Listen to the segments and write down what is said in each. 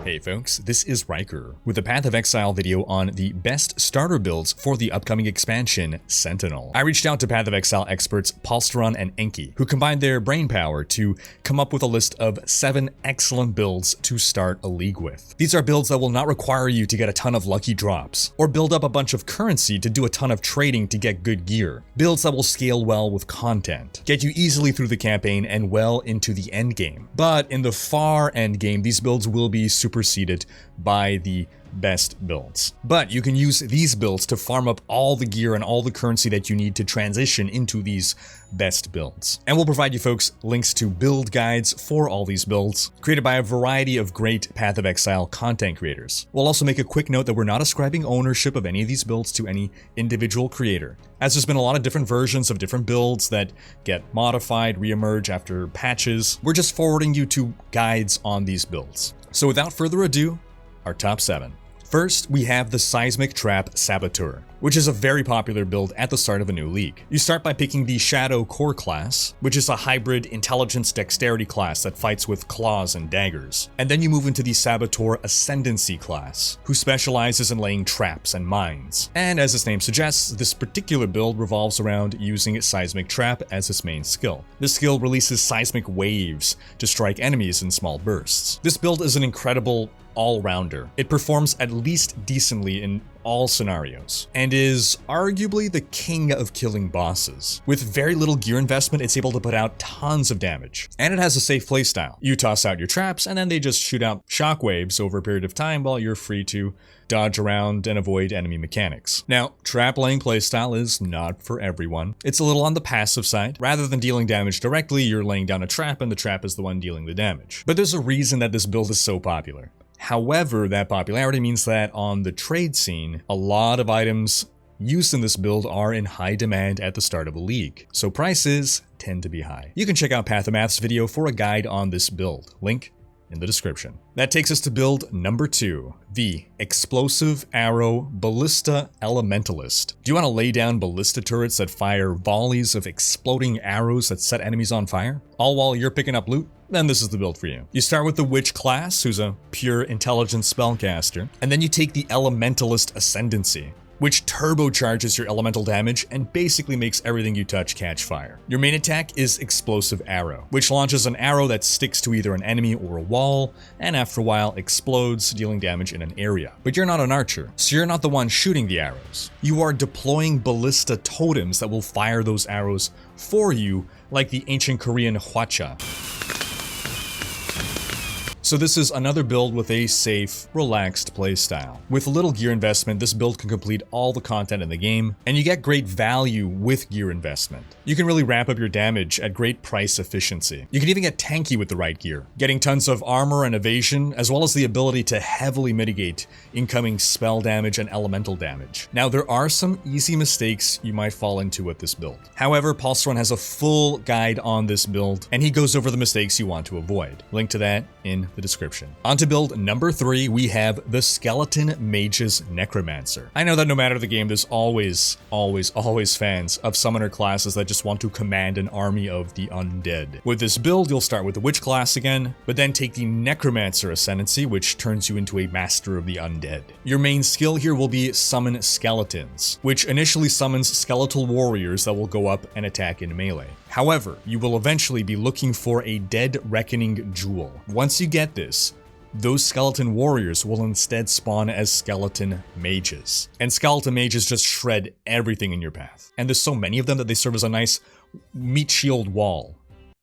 Hey folks, this is Riker with a Path of Exile video on the best starter builds for the upcoming expansion, Sentinel. I reached out to Path of Exile experts Arcthorin and Enki, who combined their brainpower to come up with a list of 7 excellent builds to start a league with. These are builds that will not require you to get a ton of lucky drops, or build up a bunch of currency to do a ton of trading to get good gear. Builds that will scale well with content, get you easily through the campaign and well into the end game. But in the far end game, these builds will be superseded by the best builds. But you can use these builds to farm up all the gear and all the currency that you need to transition into these best builds. And we'll provide you folks links to build guides for all these builds, created by a variety of great Path of Exile content creators. We'll also make a quick note that we're not ascribing ownership of any of these builds to any individual creator, as there's been a lot of different versions of different builds that get modified, reemerge after patches. We're just forwarding you to guides on these builds. So without further ado, our top 7. First, we have the Seismic Trap Saboteur, which is a very popular build at the start of a new league. You start by picking the Shadow Core class, which is a hybrid intelligence dexterity class that fights with claws and daggers. And then you move into the Saboteur Ascendancy class, who specializes in laying traps and mines. And as its name suggests, this particular build revolves around using Seismic Trap as its main skill. This skill releases seismic waves to strike enemies in small bursts. This build is an incredible all-rounder. It performs at least decently in all scenarios, and is arguably the king of killing bosses. With very little gear investment, it's able to put out tons of damage. And it has a safe playstyle. You toss out your traps, and then they just shoot out shockwaves over a period of time while you're free to dodge around and avoid enemy mechanics. Now, trap laying playstyle is not for everyone. It's a little on the passive side. Rather than dealing damage directly, you're laying down a trap and the trap is the one dealing the damage. But there's a reason that this build is so popular. However, that popularity means that on the trade scene, a lot of items used in this build are in high demand at the start of a league, so prices tend to be high. You can check out Path of Math's video for a guide on this build, link in the description. That takes us to build number 2, the Explosive Arrow Ballista Elementalist. Do you want to lay down ballista turrets that fire volleys of exploding arrows that set enemies on fire, all while you're picking up loot? Then this is the build for you. You start with the Witch class, who's a pure intelligence spellcaster, and then you take the Elementalist Ascendancy, which turbocharges your elemental damage and basically makes everything you touch catch fire. Your main attack is Explosive Arrow, which launches an arrow that sticks to either an enemy or a wall, and after a while explodes, dealing damage in an area. But you're not an archer, so you're not the one shooting the arrows. You are deploying ballista totems that will fire those arrows for you, like the ancient Korean hwacha. So this is another build with a safe, relaxed playstyle. With little gear investment, this build can complete all the content in the game, and you get great value with gear investment. You can really ramp up your damage at great price efficiency. You can even get tanky with the right gear, getting tons of armor and evasion, as well as the ability to heavily mitigate incoming spell damage and elemental damage. Now, there are some easy mistakes you might fall into with this build. However, Arcthorin has a full guide on this build, and he goes over the mistakes you want to avoid. Link to that in the description. On to build number 3, we have the Skeleton Mage's Necromancer. I know that no matter the game, there's always fans of summoner classes that just want to command an army of the undead. With this build, you'll start with the Witch class again, but then take the Necromancer Ascendancy, which turns you into a Master of the Undead. Your main skill here will be Summon Skeletons, which initially summons skeletal warriors that will go up and attack in melee. However, you will eventually be looking for a Dead Reckoning Jewel. Once you get this, those skeleton warriors will instead spawn as skeleton mages. And skeleton mages just shred everything in your path. And there's so many of them that they serve as a nice meat shield wall.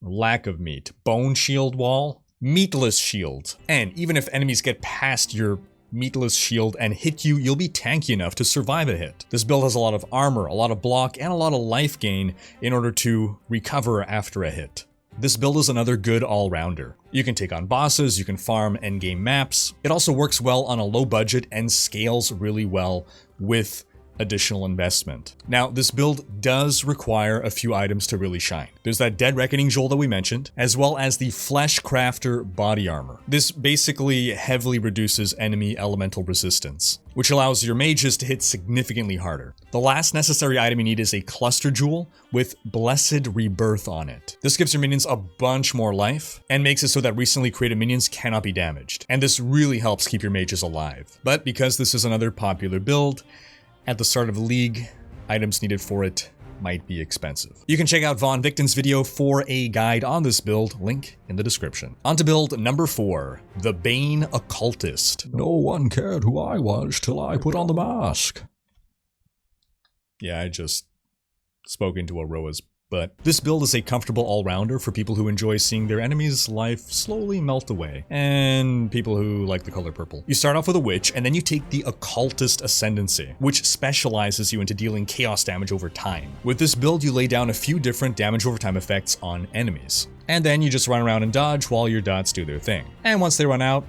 Lack of meat. Bone shield wall. Meatless shield. And even if enemies get past your meatless shield and hit you, you'll be tanky enough to survive a hit. This build has a lot of armor, a lot of block, and a lot of life gain in order to recover after a hit. This build is another good all-rounder. You can take on bosses, you can farm endgame maps. It also works well on a low budget and scales really well with additional investment. Now, this build does require a few items to really shine. There's that Dead Reckoning Joel that we mentioned, as well as the Flesh Crafter body armor. This basically heavily reduces enemy elemental resistance, which allows your mages to hit significantly harder. The last necessary item you need is a Cluster Jewel with Blessed Rebirth on it. This gives your minions a bunch more life, and makes it so that recently created minions cannot be damaged. And this really helps keep your mages alive. But because this is another popular build, at the start of the league, items needed for it might be expensive. You can check out Von Victon's video for a guide on this build, link in the description. On to build number 4, the Bane Occultist. No one cared who I was till I put on the mask. Yeah, I just spoke into a Roa's. But this build is a comfortable all-rounder for people who enjoy seeing their enemy's life slowly melt away, and people who like the color purple. You start off with a Witch, and then you take the Occultist Ascendancy, which specializes you into dealing chaos damage over time. With this build, you lay down a few different damage over time effects on enemies, and then you just run around and dodge while your dots do their thing. And once they run out,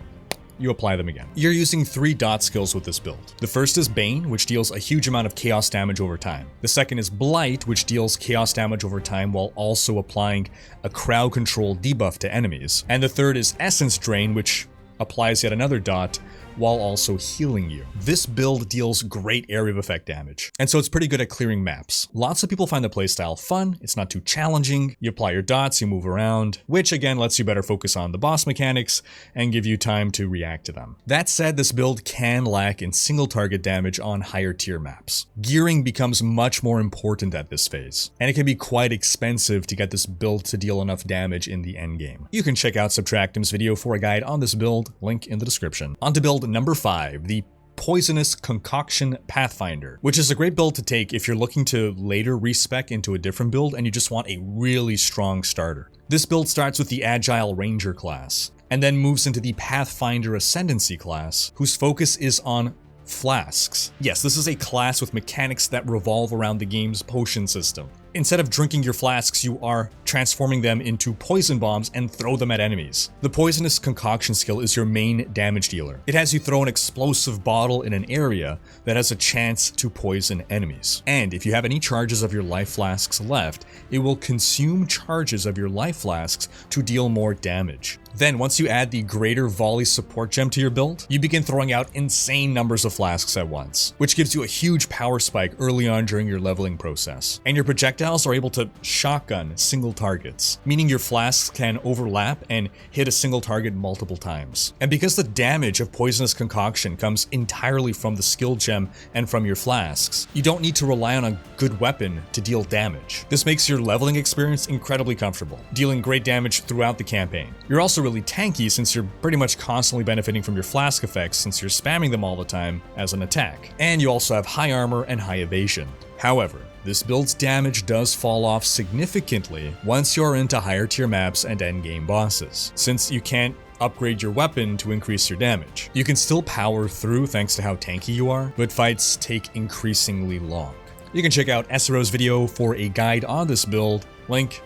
you apply them again. You're using 3 dot skills with this build. The first is Bane, which deals a huge amount of chaos damage over time. The second is Blight, which deals chaos damage over time while also applying a crowd control debuff to enemies. And the third is Essence Drain, which applies yet another dot while also healing you. This build deals great area of effect damage, and so it's pretty good at clearing maps. Lots of people find the playstyle fun, it's not too challenging, you apply your dots, you move around, which again lets you better focus on the boss mechanics and give you time to react to them. That said, this build can lack in single target damage on higher tier maps. Gearing becomes much more important at this phase, and it can be quite expensive to get this build to deal enough damage in the endgame. You can check out Subtractum's video for a guide on this build, link in the description. On to build number 5, the Poisonous Concoction Pathfinder, which is a great build to take if you're looking to later respec into a different build and you just want a really strong starter. This build starts with the Agile Ranger class, and then moves into the Pathfinder Ascendancy class, whose focus is on flasks. Yes, this is a class with mechanics that revolve around the game's potion system. Instead of drinking your flasks, you are transforming them into poison bombs and throw them at enemies. The Poisonous Concoction skill is your main damage dealer. It has you throw an explosive bottle in an area that has a chance to poison enemies. And if you have any charges of your life flasks left, it will consume charges of your life flasks to deal more damage. Then, once you add the Greater Volley support gem to your build, you begin throwing out insane numbers of flasks at once, which gives you a huge power spike early on during your leveling process. And your projectiles are able to shotgun single targets, meaning your flasks can overlap and hit a single target multiple times. And because the damage of Poisonous Concoction comes entirely from the skill gem and from your flasks, you don't need to rely on a good weapon to deal damage. This makes your leveling experience incredibly comfortable, dealing great damage throughout the campaign. You're also really tanky since you're pretty much constantly benefiting from your flask effects since you're spamming them all the time as an attack. And you also have high armor and high evasion. However, this build's damage does fall off significantly once you're into higher tier maps and endgame bosses, since you can't upgrade your weapon to increase your damage. You can still power through thanks to how tanky you are, but fights take increasingly long. You can check out Essero's video for a guide on this build, link,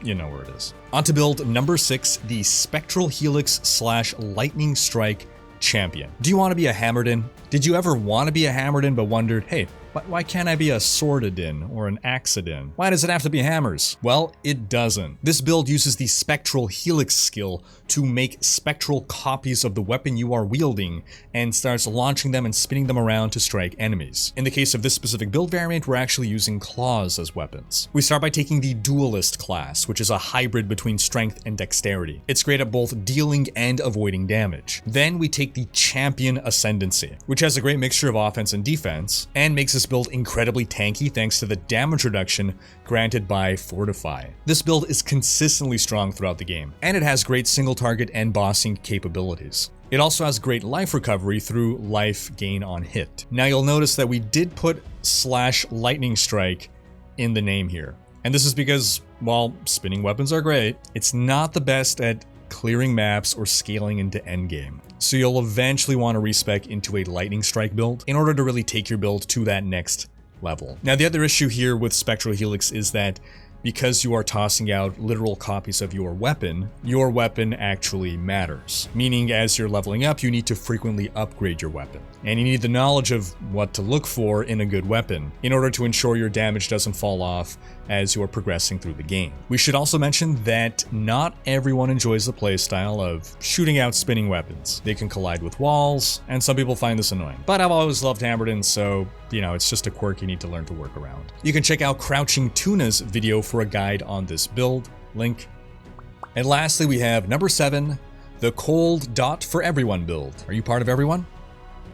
you know where it is. On to build number 6, the Spectral Helix / Lightning Strike Champion. Do you want to be a Hammerdin? Did you ever want to be a Hammerdin but wondered, hey, why can't I be a Swordadin or an Axadin? Why does it have to be hammers? Well, it doesn't. This build uses the Spectral Helix skill to make spectral copies of the weapon you are wielding and starts launching them and spinning them around to strike enemies. In the case of this specific build variant, we're actually using claws as weapons. We start by taking the Duelist class, which is a hybrid between strength and dexterity. It's great at both dealing and avoiding damage. Then we take the Champion Ascendancy, which has a great mixture of offense and defense, and makes this build incredibly tanky thanks to the damage reduction granted by Fortify. This build is consistently strong throughout the game, and it has great single target and bossing capabilities. It also has great life recovery through life gain on hit. Now you'll notice that we did put / Lightning Strike in the name here. And this is because, while spinning weapons are great, it's not the best at clearing maps or scaling into endgame. So you'll eventually want to respec into a Lightning Strike build in order to really take your build to that next level. Now the other issue here with Spectral Helix is that because you are tossing out literal copies of your weapon actually matters. Meaning as you're leveling up, you need to frequently upgrade your weapon. And you need the knowledge of what to look for in a good weapon in order to ensure your damage doesn't fall off as you are progressing through the game. We should also mention that not everyone enjoys the playstyle of shooting out spinning weapons. They can collide with walls, and some people find this annoying. But I've always loved Hammerden, so it's just a quirk you need to learn to work around. You can check out Crouching Tuna's video for a guide on this build, link. And lastly, we have number 7, the Cold Dot for Everyone build. Are you part of everyone?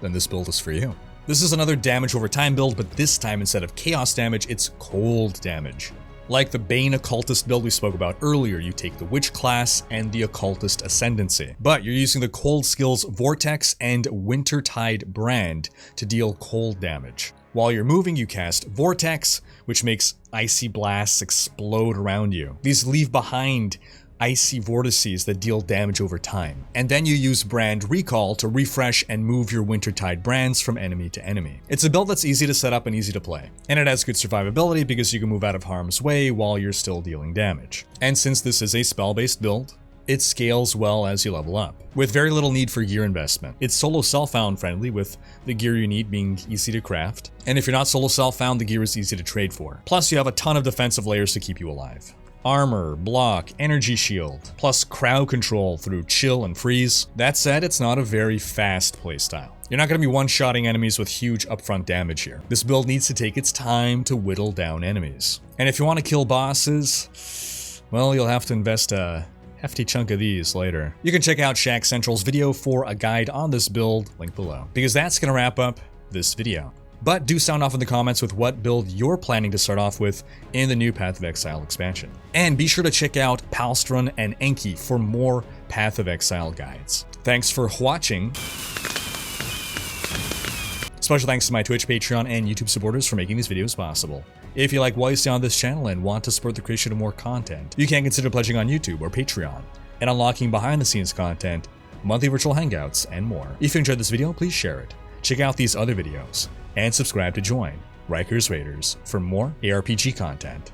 Then this build is for you. This is another damage over time build, but this time instead of chaos damage, it's cold damage. Like the Bane Occultist build we spoke about earlier, you take the Witch class and the Occultist Ascendancy. But you're using the cold skills Vortex and Wintertide Brand to deal cold damage. While you're moving, you cast Vortex, which makes icy blasts explode around you. These leave behind icy vortices that deal damage over time. And then you use Brand Recall to refresh and move your Wintertide brands from enemy to enemy. It's a build that's easy to set up and easy to play. And it has good survivability because you can move out of harm's way while you're still dealing damage. And since this is a spell-based build, it scales well as you level up, with very little need for gear investment. It's solo self-found friendly, with the gear you need being easy to craft. And if you're not solo self-found, the gear is easy to trade for. Plus, you have a ton of defensive layers to keep you alive. Armor, block, energy shield, plus crowd control through chill and freeze. That said, it's not a very fast playstyle. You're not going to be one-shotting enemies with huge upfront damage here. This build needs to take its time to whittle down enemies. And if you want to kill bosses, well, you'll have to invest a hefty chunk of these later. You can check out Shack Central's video for a guide on this build, link below. Because that's going to wrap up this video. But do sound off in the comments with what build you're planning to start off with in the new Path of Exile expansion. And be sure to check out Palstron and Enki for more Path of Exile guides. Thanks for watching. Special thanks to my Twitch, Patreon, and YouTube supporters for making these videos possible. If you like what you see on this channel and want to support the creation of more content, you can consider pledging on YouTube or Patreon and unlocking behind-the-scenes content, monthly virtual hangouts, and more. If you enjoyed this video, please share it. Check out these other videos and subscribe to join Riker's Raiders for more ARPG content.